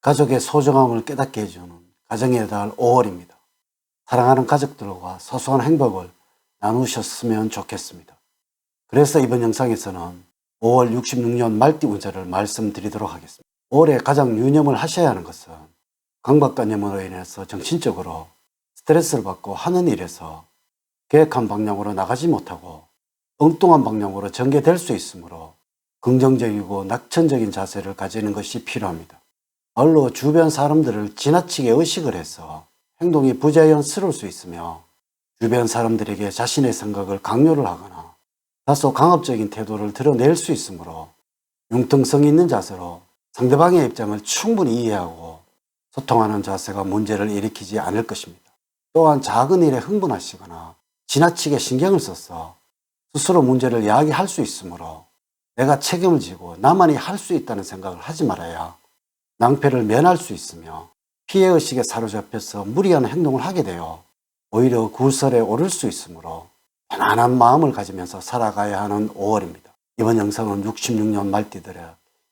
가족의 소중함을 깨닫게 해주는 가정의 달 5월입니다. 사랑하는 가족들과 소소한 행복을 나누셨으면 좋겠습니다. 그래서 이번 영상에서는 5월 66년 말띠 운세를 말씀드리도록 하겠습니다. 5월에 가장 유념을 하셔야 하는 것은 강박관념으로 인해서 정신적으로 스트레스를 받고 하는 일에서 계획한 방향으로 나가지 못하고 엉뚱한 방향으로 전개될 수 있으므로 긍정적이고 낙천적인 자세를 가지는 것이 필요합니다. 아울러 주변 사람들을 지나치게 의식을 해서 행동이 부자연스러울 수 있으며 주변 사람들에게 자신의 생각을 강요를 하거나 다소 강압적인 태도를 드러낼 수 있으므로 융통성 있는 자세로 상대방의 입장을 충분히 이해하고 소통하는 자세가 문제를 일으키지 않을 것입니다. 또한 작은 일에 흥분하시거나 지나치게 신경을 써서 스스로 문제를 야기할 수 있으므로 내가 책임을 지고 나만이 할 수 있다는 생각을 하지 말아야 낭패를 면할 수 있으며 피해의식에 사로잡혀서 무리한 행동을 하게 되어 오히려 구설에 오를 수 있으므로 편안한 마음을 가지면서 살아가야 하는 5월입니다. 이번 영상은 66년 말띠들의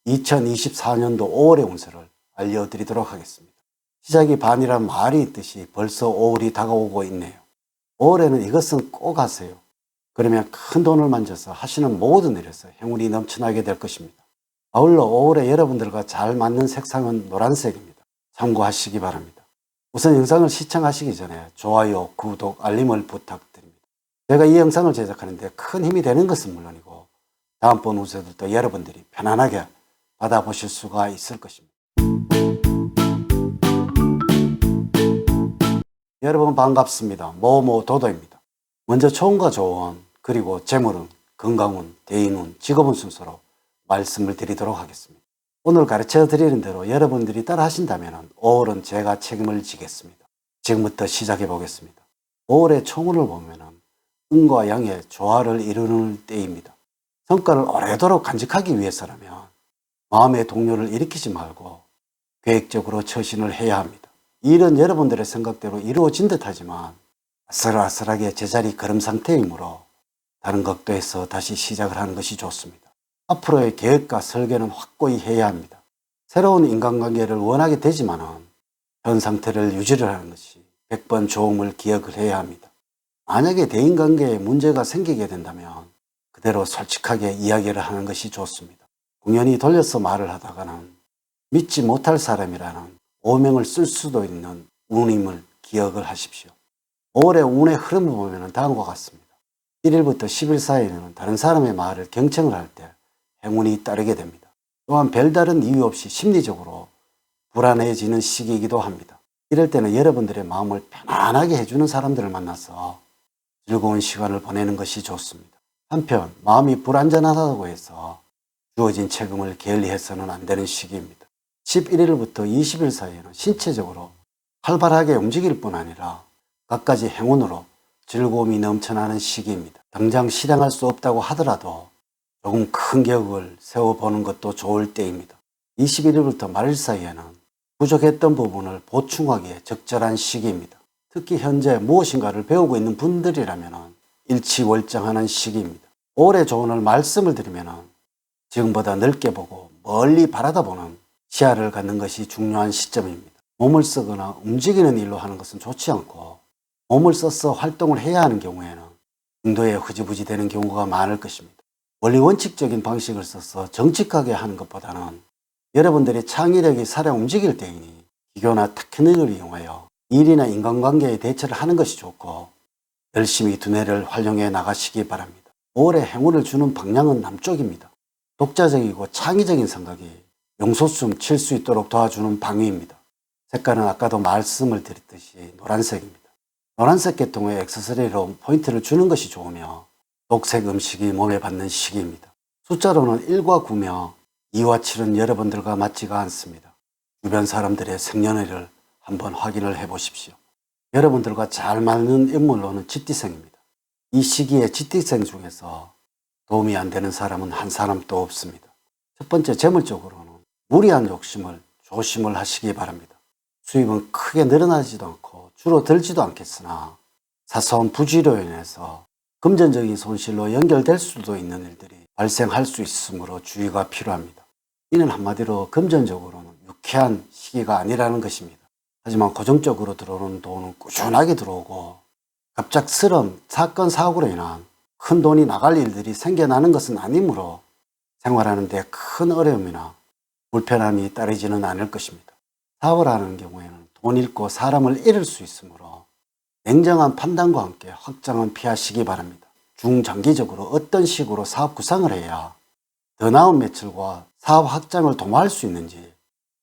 2024년도 5월의 운세를 알려드리도록 하겠습니다. 시작이 반이란 말이 있듯이 벌써 5월이 다가오고 있네요. 5월에는 이것은 꼭 하세요. 그러면 큰 돈을 만져서 하시는 모든 일에서 행운이 넘쳐나게 될 것입니다. 아울러 5월에 여러분들과 잘 맞는 색상은 노란색입니다. 참고하시기 바랍니다. 우선 영상을 시청하시기 전에 좋아요, 구독, 알림을 부탁드립니다. 제가 이 영상을 제작하는데 큰 힘이 되는 것은 물론이고 다음번 운세들도 여러분들이 편안하게 받아보실 수가 있을 것입니다. 여러분 반갑습니다. 모모도도입니다. 먼저 좋은과 좋은, 그리고 재물운, 건강운, 대인운, 직업운 순서로 말씀을 드리도록 하겠습니다. 오늘 가르쳐 드리는 대로 여러분들이 따라 하신다면 5월은 제가 책임을 지겠습니다. 지금부터 시작해 보겠습니다. 5월의 총운을 보면 음과 양의 조화를 이루는 때입니다. 성과를 오래도록 간직하기 위해서라면 마음의 동요를 일으키지 말고 계획적으로 처신을 해야 합니다. 이 일은 여러분들의 생각대로 이루어진 듯하지만 아슬아슬하게 제자리 걸음 상태이므로 다른 각도에서 다시 시작을 하는 것이 좋습니다. 앞으로의 계획과 설계는 확고히 해야 합니다. 새로운 인간관계를 원하게 되지만은 현 상태를 유지를 하는 것이 100번 좋음을 기억을 해야 합니다. 만약에 대인관계에 문제가 생기게 된다면 그대로 솔직하게 이야기를 하는 것이 좋습니다. 공연히 돌려서 말을 하다가는 믿지 못할 사람이라는 오명을 쓸 수도 있는 운임을 기억을 하십시오. 5월의 운의 흐름을 보면 다음과 같습니다. 1일부터 10일 사이에는 다른 사람의 말을 경청을 할 때 행운이 따르게 됩니다. 또한 별다른 이유 없이 심리적으로 불안해지는 시기이기도 합니다. 이럴 때는 여러분들의 마음을 편안하게 해주는 사람들을 만나서 즐거운 시간을 보내는 것이 좋습니다. 한편 마음이 불안전하다고 해서 주어진 책임을 게을리해서는 안 되는 시기입니다. 11일부터 20일 사이에는 신체적으로 활발하게 움직일 뿐 아니라 갖가지 행운으로 즐거움이 넘쳐나는 시기입니다. 당장 실행할 수 없다고 하더라도 조금 큰 계획을 세워보는 것도 좋을 때입니다. 21일부터 말일 사이에는 부족했던 부분을 보충하기에 적절한 시기입니다. 특히 현재 무엇인가를 배우고 있는 분들이라면 일치월장하는 시기입니다. 올해 조언을 말씀을 드리면 지금보다 넓게 보고 멀리 바라다보는 시야를 갖는 것이 중요한 시점입니다. 몸을 쓰거나 움직이는 일로 하는 것은 좋지 않고 몸을 써서 활동을 해야 하는 경우에는 중도에 흐지부지 되는 경우가 많을 것입니다. 원리 원칙적인 방식을 써서 정직하게 하는 것보다는 여러분들이 창의력이 살아 움직일 때이니 기교나 테크닉을 이용하여 일이나 인간관계에 대처를 하는 것이 좋고 열심히 두뇌를 활용해 나가시기 바랍니다. 5월에 행운을 주는 방향은 남쪽입니다. 독자적이고 창의적인 생각이 용솟음 칠 수 있도록 도와주는 방위입니다. 색깔은 아까도 말씀을 드렸듯이 노란색입니다. 노란색 계통의 액세서리로 포인트를 주는 것이 좋으며 녹색 음식이 몸에 받는 시기입니다. 숫자로는 1과 9며 2와 7은 여러분들과 맞지가 않습니다. 주변 사람들의 생년월일을 한번 확인을 해 보십시오. 여러분들과 잘 맞는 인물로는 쥐띠생입니다. 이 시기에 쥐띠생 중에서 도움이 안 되는 사람은 한 사람도 없습니다. 첫 번째, 재물적으로는 무리한 욕심을 조심을 하시기 바랍니다. 수입은 크게 늘어나지도 않고 줄어들지도 않겠으나 사소한 부지로 인해서 금전적인 손실로 연결될 수도 있는 일들이 발생할 수 있으므로 주의가 필요합니다. 이는 한마디로 금전적으로는 유쾌한 시기가 아니라는 것입니다. 하지만 고정적으로 들어오는 돈은 꾸준하게 들어오고 갑작스런 사건 사고로 인한 큰 돈이 나갈 일들이 생겨나는 것은 아니므로 생활하는 데 큰 어려움이나 불편함이 따르지는 않을 것입니다. 사업을 하는 경우에는 돈 잃고 사람을 잃을 수 있으므로 냉정한 판단과 함께 확장은 피하시기 바랍니다. 중장기적으로 어떤 식으로 사업 구상을 해야 더 나은 매출과 사업 확장을 도모할 수 있는지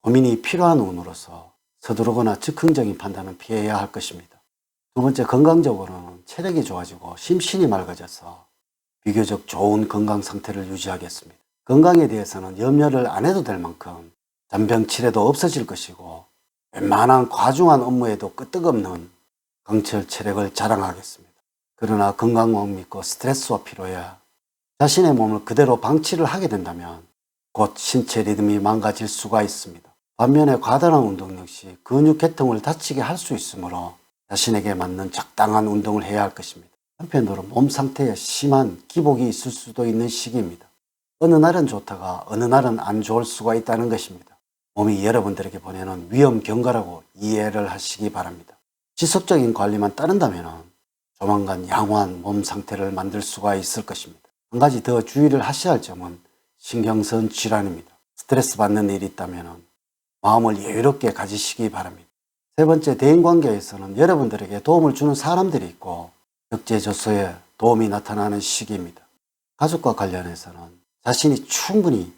고민이 필요한 운으로서 서두르거나 즉흥적인 판단은 피해야 할 것입니다. 두 번째, 건강적으로는 체력이 좋아지고 심신이 맑아져서 비교적 좋은 건강 상태를 유지하겠습니다. 건강에 대해서는 염려를 안 해도 될 만큼 잔병 치레도 없어질 것이고 웬만한 과중한 업무에도 끄떡없는 강철 체력을 자랑하겠습니다. 그러나 건강만 믿고 스트레스와 피로에 자신의 몸을 그대로 방치를 하게 된다면 곧 신체 리듬이 망가질 수가 있습니다. 반면에 과다한 운동 역시 근육 계통을 다치게 할 수 있으므로 자신에게 맞는 적당한 운동을 해야 할 것입니다. 한편으로 몸 상태에 심한 기복이 있을 수도 있는 시기입니다. 어느 날은 좋다가 어느 날은 안 좋을 수가 있다는 것입니다. 몸이 여러분들에게 보내는 위험 경고라고 이해를 하시기 바랍니다. 지속적인 관리만 따른다면 조만간 양호한 몸 상태를 만들 수가 있을 것입니다. 한 가지 더 주의를 하셔야 할 점은 신경성 질환입니다. 스트레스 받는 일이 있다면 마음을 여유롭게 가지시기 바랍니다. 세 번째, 대인관계에서는 여러분들에게 도움을 주는 사람들이 있고 적재적소에 도움이 나타나는 시기입니다. 가족과 관련해서는 자신이 충분히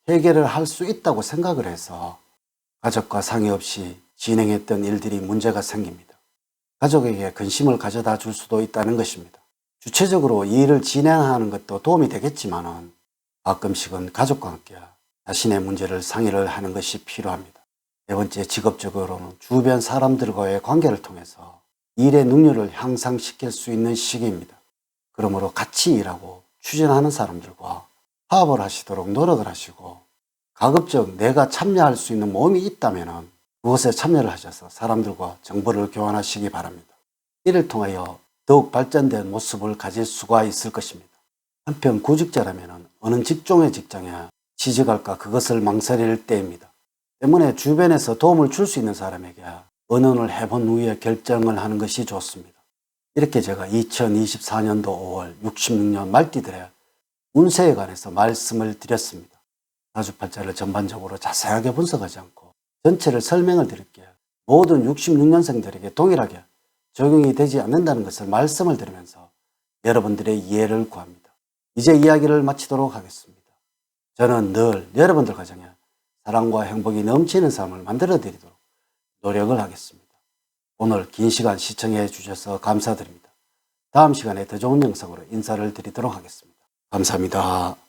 해결을 할 수 있다고 생각을 해서 가족과 상의 없이 진행했던 일들이 문제가 생깁니다. 가족에게 근심을 가져다 줄 수도 있다는 것입니다. 주체적으로 이 일을 진행하는 것도 도움이 되겠지만 가끔씩은 가족과 함께 자신의 문제를 상의를 하는 것이 필요합니다. 네 번째, 직업적으로는 주변 사람들과의 관계를 통해서 일의 능률을 향상시킬 수 있는 시기입니다. 그러므로 같이 일하고 추진하는 사람들과 화합을 하시도록 노력을 하시고 가급적 내가 참여할 수 있는 모임이 있다면 그것에 참여를 하셔서 사람들과 정보를 교환하시기 바랍니다. 이를 통하여 더욱 발전된 모습을 가질 수가 있을 것입니다. 한편 구직자라면 어느 직종의 직장에 취직할까 그것을 망설일 때입니다. 때문에 주변에서 도움을 줄 수 있는 사람에게 의논을 해본 후에 결정을 하는 것이 좋습니다. 이렇게 제가 2024년도 5월 66년 말띠들의 운세에 관해서 말씀을 드렸습니다. 사주팔자를 전반적으로 자세하게 분석하지 않고 전체를 설명을 드릴게요. 모든 66년생들에게 동일하게 적용이 되지 않는다는 것을 말씀을 드리면서 여러분들의 이해를 구합니다. 이제 이야기를 마치도록 하겠습니다. 저는 늘 여러분들 가정에 사랑과 행복이 넘치는 삶을 만들어 드리도록 노력을 하겠습니다. 오늘 긴 시간 시청해 주셔서 감사드립니다. 다음 시간에 더 좋은 영상으로 인사를 드리도록 하겠습니다. 감사합니다.